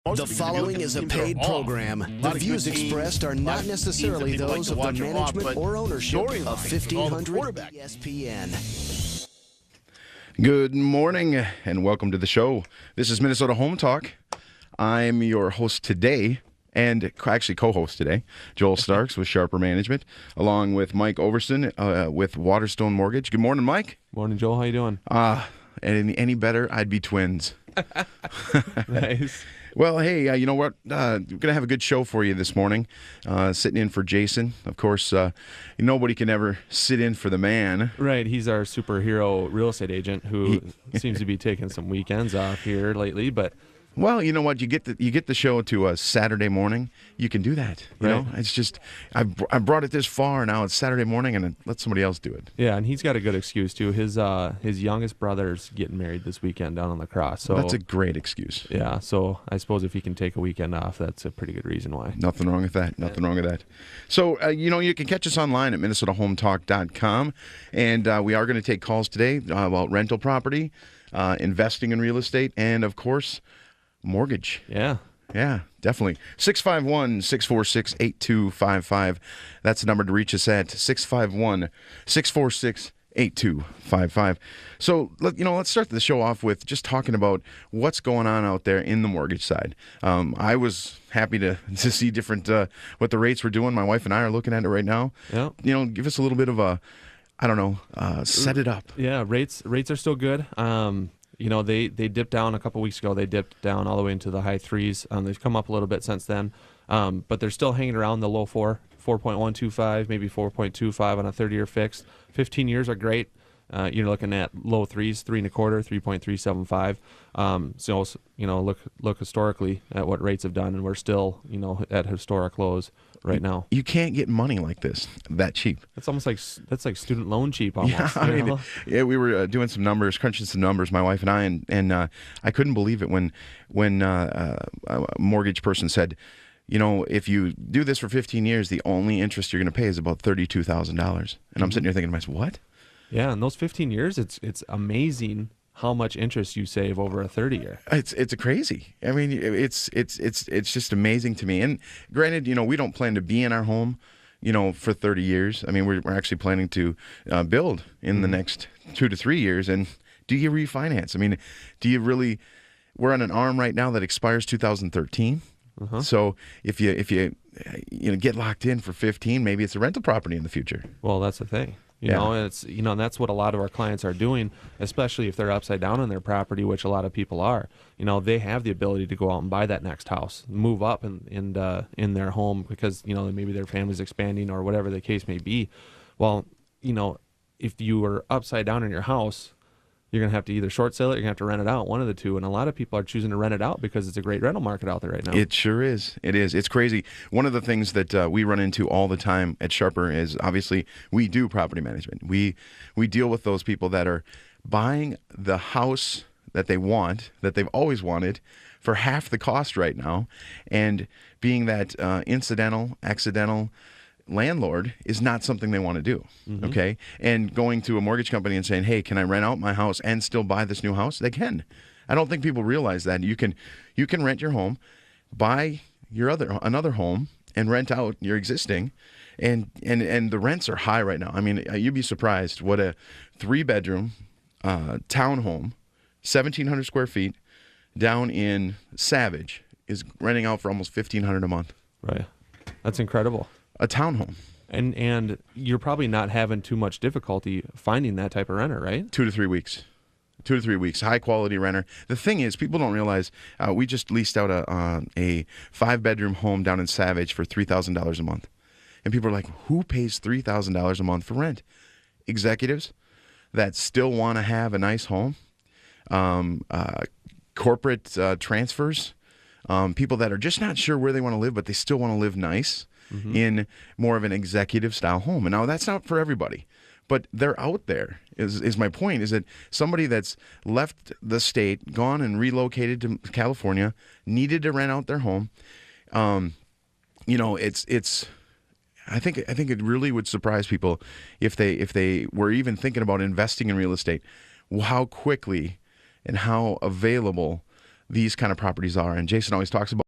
The following is a paid program. The views expressed are not necessarily those of the management or ownership of 1500 ESPN. Good morning and welcome to the show. This is Minnesota Home Talk. I'm your host today, and actually co-host today, Joel Starks with Sharper Management, along with Mike Overson with Waterstone Mortgage. Good morning, Mike. Morning, Joel. How you doing? Any better, I'd be twins. Nice. Well, hey, you know what? We're going to have a good show for you this morning. Sitting in for Jason. Of course, nobody can ever sit in for the man. Right. He's our superhero real estate agent who seems to be taking some weekends off here lately, but... Well, you know what? You get the show to a Saturday morning. You can do that. You know, it's just I brought it this far. Now it's Saturday morning, and let somebody else do it. Yeah, and he's got a good excuse too. His youngest brother's getting married this weekend down on La Crosse. So that's a great excuse. Yeah. So I suppose if he can take a weekend off, that's a pretty good reason why. Nothing wrong with that. Nothing wrong with that. So you can catch us online at MinnesotaHometalk.com, and we are going to take calls today about rental property, investing in real estate, and of course, mortgage. Yeah, definitely. 651-646-8255. That's the number to reach us at, 651-646-8255. So, let's start the show off with just talking about what's going on out there in the mortgage side. I was happy to see different what the rates were doing. My wife and I are looking at it right now. Yeah. Give us a little bit of a, set it up. Yeah, rates are still good. They dipped down a couple weeks ago. They dipped down all the way into the high threes. They've come up a little bit since then, but they're still hanging around the low 4.125, maybe 4.25 on a 30-year fixed. 15 years are great. You're looking at low threes, 3.25, 3.375. So look historically at what rates have done, and we're still at historic lows right now. You can't get money like this that cheap. It's almost like student loan cheap almost. Yeah, we were doing some numbers, crunching some numbers, my wife and I, and I couldn't believe it when a mortgage person said, if you do this for 15 years, the only interest you're going to pay is about $32,000. And I'm sitting here thinking to myself, what? Yeah, in those 15 years, it's amazing how much interest you save over a 30-year. It's crazy. I mean, it's just amazing to me. And granted, we don't plan to be in our home, for 30 years. I mean, we're actually planning to build in the next 2 to 3 years. And do you refinance? I mean, do you really? We're on an ARM right now that expires 2013. So if you get locked in for 15, maybe it's a rental property in the future. Well, that's the thing. And that's what a lot of our clients are doing, especially if they're upside down on their property, which a lot of people are. They have the ability to go out and buy that next house, move up in their home because maybe their family's expanding or whatever the case may be. Well, if you are upside down in your house, you're going to have to either short sale it or you're going to have to rent it out, one of the two. And a lot of people are choosing to rent it out because it's a great rental market out there right now. It sure is. It is. It's crazy. One of the things that we run into all the time at Sharper is obviously we do property management. We deal with those people that are buying the house that they want, that they've always wanted, for half the cost right now. And being that accidental landlord is not something they want to do, okay? And going to a mortgage company and saying, hey, can I rent out my house and still buy this new house? They can. I don't think people realize that. You can rent your home, buy another home, and rent out your existing, and the rents are high right now. I mean, you'd be surprised what a 3-bedroom townhome, 1,700 square feet, down in Savage is renting out for almost $1,500 a month. Right. That's incredible. A townhome. And you're probably not having too much difficulty finding that type of renter, right? 2 to 3 weeks. 2 to 3 weeks. High quality renter. The thing is, people don't realize we just leased out a 5-bedroom home down in Savage for $3,000 a month. And people are like, who pays $3,000 a month for rent? Executives that still want to have a nice home, corporate transfers, people that are just not sure where they want to live, but they still want to live nice. In more of an executive style home. And now that's not for everybody, but they're out there is my point, is that somebody that's left the state, gone and relocated to California, needed to rent out their home. It's I think it really would surprise people if they were even thinking about investing in real estate, how quickly and how available these kind of properties are. And Jason always talks about